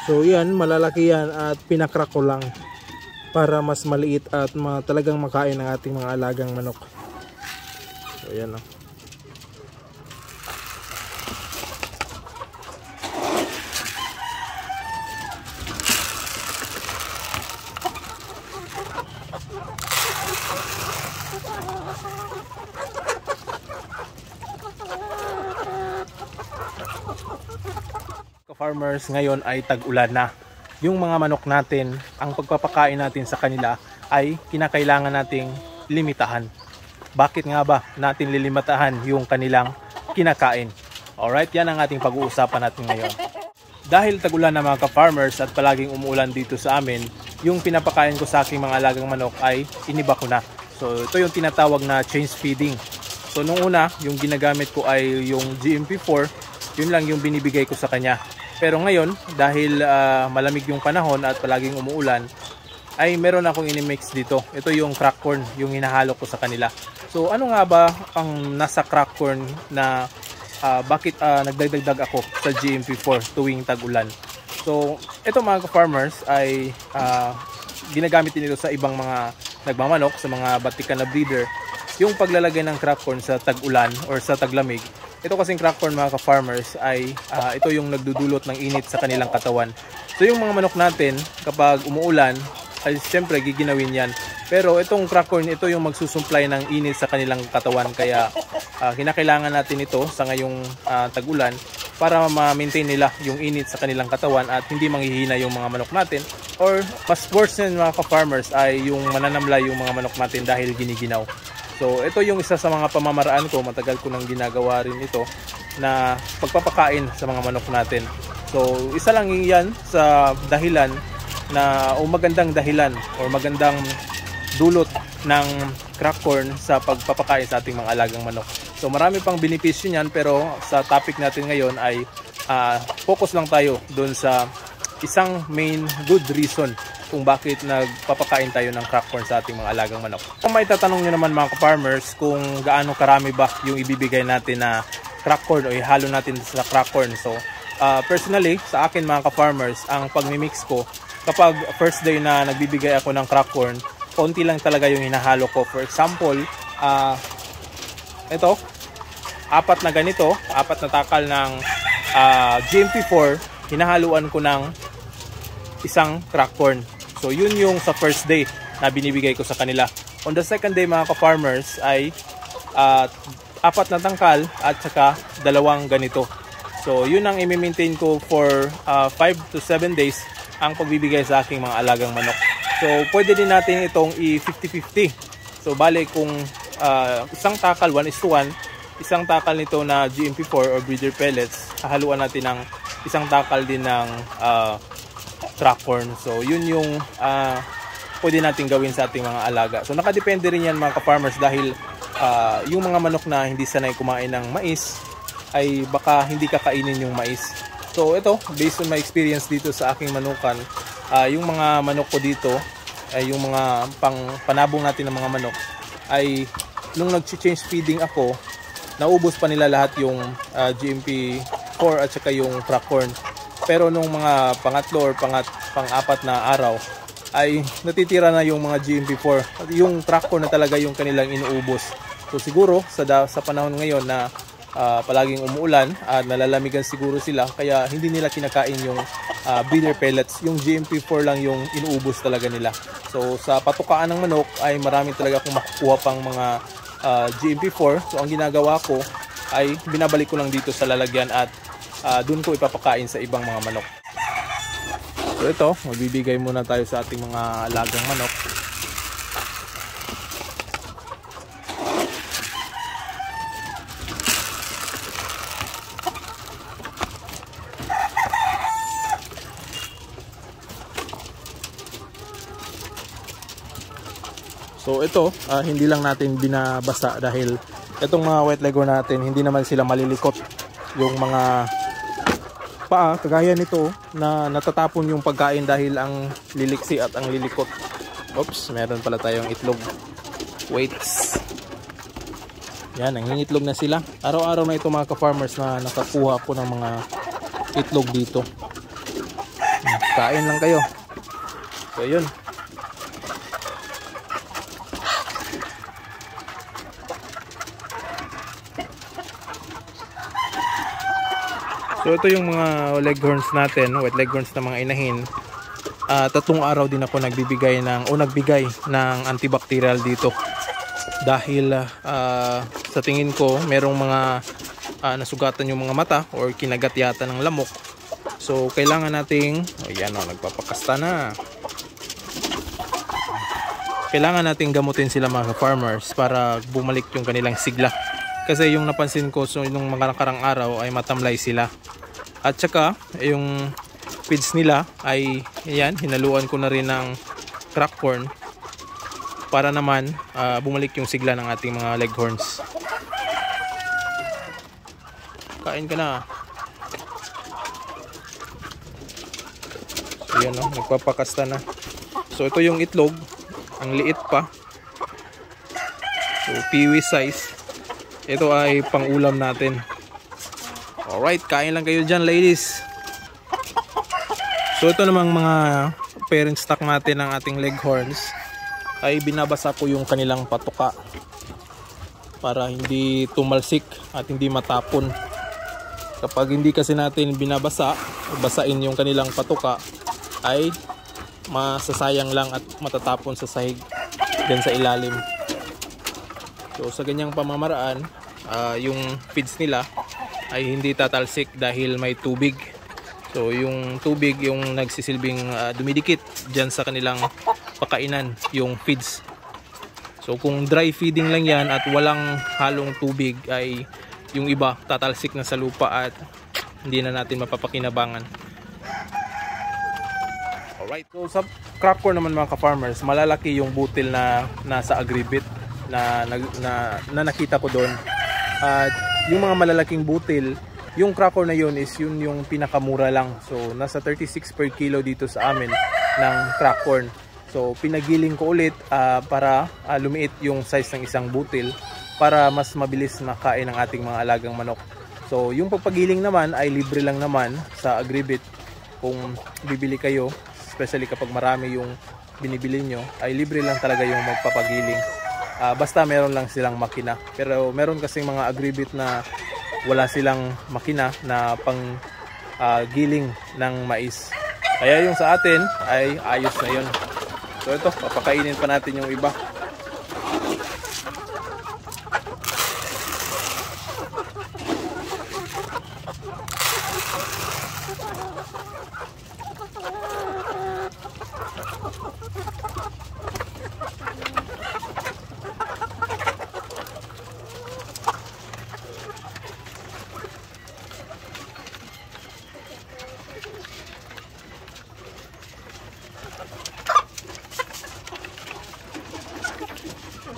So yan, malalaki yan at pinakrak ko lang para mas maliit at talagang makain ng ating mga alagang manok. So yan o. Farmers, ngayon ay tag-ulan na. Yung mga manok natin, ang pagpapakain natin sa kanila ay kinakailangan nating limitahan. Bakit nga ba natin lilimitahan yung kanilang kinakain? Alright, yan ang ating pag-uusapan natin ngayon. Dahil tag-ulan na mga ka-farmers at palaging umuulan dito sa amin, yung pinapakain ko sa aking mga alagang manok ay iniba ko na. So ito yung tinatawag na change feeding. So nung una, yung ginagamit ko ay yung GMP4, yun lang yung binibigay ko sa kanya. Pero ngayon, dahil malamig yung panahon at palaging umuulan, ay meron akong inimix dito. Ito yung crack corn, yung hinahalo ko sa kanila. So ano nga ba ang nasa crack corn na bakit nagdagdag ako sa GMP4 tuwing tag-ulan? So ito mga farmers ay ginagamit din ito sa ibang mga nagmamanok, sa mga batikan na breeder. Yung paglalagay ng crack corn sa tag-ulan or sa taglamig, ito kasing crack corn mga ka-farmers ay ito yung nagdudulot ng init sa kanilang katawan. So yung mga manok natin kapag umuulan ay siyempre giginawin yan. Pero itong crack corn, ito yung magsusupply ng init sa kanilang katawan. Kaya kinakailangan natin ito sa ngayong tag-ulan para ma-maintain nila yung init sa kanilang katawan at hindi manghihina yung mga manok natin. Or mas worse yan mga ka-farmers ay yung mananamlay yung mga manok natin dahil giniginaw. So ito yung isa sa mga pamamaraan ko, matagal ko nang ginagawa rin ito na pagpapakain sa mga manok natin. So isa lang yan sa dahilan na o magandang dahilan o magandang dulot ng crack corn sa pagpapakain sa ating mga alagang manok. So marami pang benepisyo niyan, pero sa topic natin ngayon ay focus lang tayo doon sa isang main good reason kung bakit nagpapakain tayo ng crack corn sa ating mga alagang manok. Kung may tatanong nyo naman mga ka-farmers kung gaano karami ba yung ibibigay natin na crack corn o ihalo natin sa crack corn. So personally sa akin mga ka-farmers, ang pagmimix ko kapag first day na nagbibigay ako ng crack corn, konti lang talaga yung hinahalo ko. For example, ito, apat na ganito, apat na takal ng GMP4, hinahaluan ko ng isang crack corn. So yun yung sa first day na binibigay ko sa kanila. On the second day mga ka-farmers ay apat na tangkal at saka dalawang ganito. So yun ang i-maintain ko for 5 to 7 days ang pagbibigay sa aking mga alagang manok. So pwede din natin itong i-50-50. So bale kung isang takal 1:1, isang takal nito na GMP4 or breeder pellets, hahaluan natin ng isang takal din ng crack corn. So yun yung pwede natin gawin sa ating mga alaga. So nakadepende rin yan mga ka-farmers dahil yung mga manok na hindi sanay kumain ng mais ay baka hindi kakainin yung mais. So ito, based on my experience dito sa aking manukan, yung mga manok ko dito ay yung mga panabong natin ng mga manok ay nung nag-change feeding ako, naubos pa nila lahat yung GMP4 at saka yung crack corn. Pero nung mga pangatlo or pang-apat na araw ay natitira na yung mga GMP4. Yung crack corn na talaga yung kanilang inuubos. So siguro sa panahon ngayon na palaging umuulan at nalalamigan siguro sila, kaya hindi nila kinakain yung breeder pellets. Yung GMP4 lang yung inuubos talaga nila. So sa patukaan ng manok ay marami talaga akong makukuha pang mga GMP4. So ang ginagawa ko ay binabalik ko lang dito sa lalagyan at doon ko ipapakain sa ibang mga manok. So ito, magbibigay muna tayo sa ating mga alagang manok. So ito, hindi lang natin binabasa dahil itong mga wet leghorn natin, hindi naman sila malilikot. Yung mga paa, kagaya nito na natatapon yung pagkain dahil ang liliksi at ang lilikot. Oops, meron pala tayong itlog. Waits. Yan, nangingitlog na sila. Araw-araw na ito mga ka-farmers na nakakuha ko ng mga itlog dito. kain lang kayo. So yun. So ito yung mga leghorns natin, white leghorns na mga inahin. 3 araw din ako nagbigay ng antibacterial dito. Dahil sa tingin ko merong mga nasugatan yung mga mata or kinagat yata ng lamok. So kailangan nating, ayan o, nagpapakasta na. Kailangan nating gamutin sila mga farmers para bumalik yung kanilang sigla. Kasi yung napansin ko so nung mga nakarang araw ay matamlay sila. At saka yung feeds nila ay ayan, hinaluan ko na rin ng crack corn para naman bumalik yung sigla ng ating mga leghorns. Kain ka na. So yan o, nagpapakasta na. So ito yung itlog, ang liit pa. So piwi size. Ito ay pang-ulam natin. Alright, kain lang kayo dyan ladies. So ito namang mga parent stock natin ng ating leghorns ay binabasa ko yung kanilang patuka para hindi tumalsik at hindi matapon. Kapag hindi kasi natin binabasa, basain yung kanilang patuka ay masasayang lang at matatapon sa sahig dyan sa ilalim. So sa ganyang pamamaraan, yung feeds nila ay hindi tatalsik dahil may tubig. So yung tubig yung nagsisilbing dumidikit dyan sa kanilang pakainan, yung feeds. So kung dry feeding lang yan at walang halong tubig ay yung iba tatalsik na sa lupa at hindi na natin mapapakinabangan. Alright, so sa crack corn naman mga ka-farmers, malalaki yung butil na nasa agribit na nakita ko doon. At yung mga malalaking butil, yung crack corn na yun is yun yung pinakamura lang. So nasa 36 per kilo dito sa amin ng crack corn. So pinagiling ko ulit para lumiit yung size ng isang butil para mas mabilis makain ng ating mga alagang manok. So yung pagpagiling naman ay libre lang naman sa agribit. Kung bibili kayo, especially kapag marami yung binibili nyo, ay libre lang talaga yung magpapagiling. Basta meron lang silang makina. Pero meron kasing mga agribit na wala silang makina na pang giling ng mais. Kaya yung sa atin ay ayos na yun. So ito, papakainin pa natin yung iba.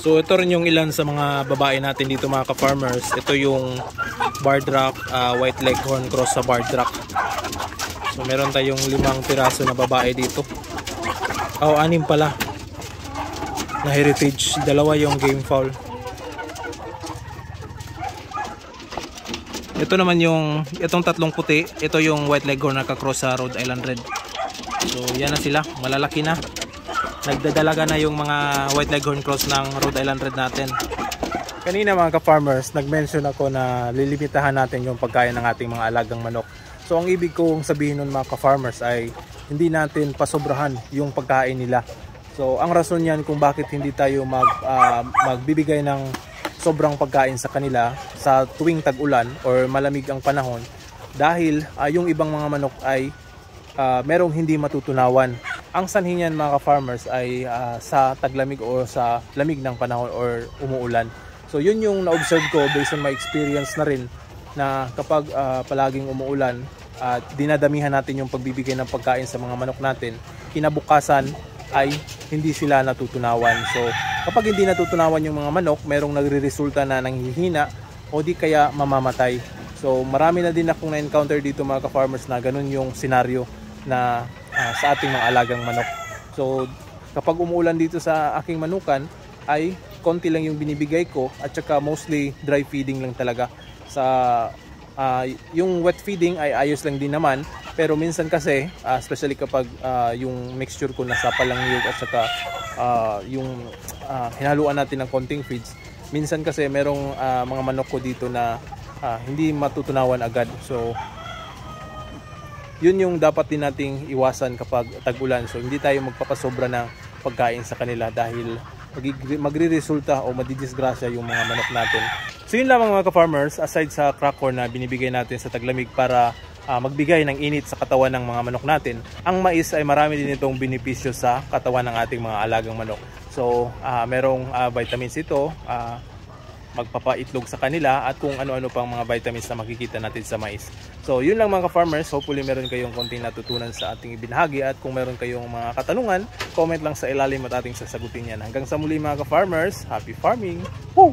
So ito rin yung ilan sa mga babae natin dito mga ka-farmers. Ito yung Barred-Rock White Leghorn cross sa Barred-Rock. So meron tayong 5 piraso na babae dito. 6 pala na heritage. 2 yung game fowl. Ito naman yung itong 3 puti. Ito yung White Leghorn na ka-cross sa Rhode Island Red. So yan na sila, malalaki na. Nagdadalaga na yung mga White Leghorn cross ng Rhode Island Red natin. Kanina mga ka-farmers, nag-mention ako na lilimitahan natin yung pagkain ng ating mga alagang manok. So ang ibig kong sabihin nun mga ka-farmers ay hindi natin pasobrahan yung pagkain nila. So ang rason yan kung bakit hindi tayo magbibigay ng sobrang pagkain sa kanila sa tuwing tag-ulan or malamig ang panahon. Dahil yung ibang mga manok ay merong hindi matutunawan. Ang sanhi niyan mga ka-farmers ay sa taglamig o sa lamig ng panahon or umuulan. So yun yung na-observe ko based on my experience na rin na kapag palaging umuulan at dinadamihan natin yung pagbibigay ng pagkain sa mga manok natin, kinabukasan ay hindi sila natutunawan. So kapag hindi natutunawan yung mga manok, merong nagre-resulta na nanghihina o di kaya mamamatay. So marami na din akong na-encounter dito mga ka-farmers na ganun yung senaryo na sa ating mga alagang manok. So kapag umuulan dito sa aking manukan ay konti lang yung binibigay ko at saka mostly dry feeding lang talaga sa Yung wet feeding ay ayos lang din naman, pero minsan kasi especially kapag yung mixture ko nasapa lang niyog at saka yung hinaluan natin ng konting feeds, minsan kasi merong mga manok ko dito na hindi matutunawan agad. So yun yung dapat din nating iwasan kapag tag-ulan. So hindi tayo magpapasobra ng pagkain sa kanila dahil magre-resulta o madidisgrasya yung mga manok natin. So yun lamang mga ka-farmers, aside sa crack corn na binibigay natin sa taglamig para magbigay ng init sa katawan ng mga manok natin, ang mais ay marami din itong benepisyo sa katawan ng ating mga alagang manok. So merong vitamins ito, magpapaitlog sa kanila at kung ano-ano pang mga vitamins na makikita natin sa mais. So yun lang mga ka-farmers, hopefully meron kayong konting natutunan sa ating ibinahagi at kung meron kayong mga katanungan, comment lang sa ilalim at ating sasagutin yan. Hanggang sa muli mga ka-farmers, happy farming! Woo!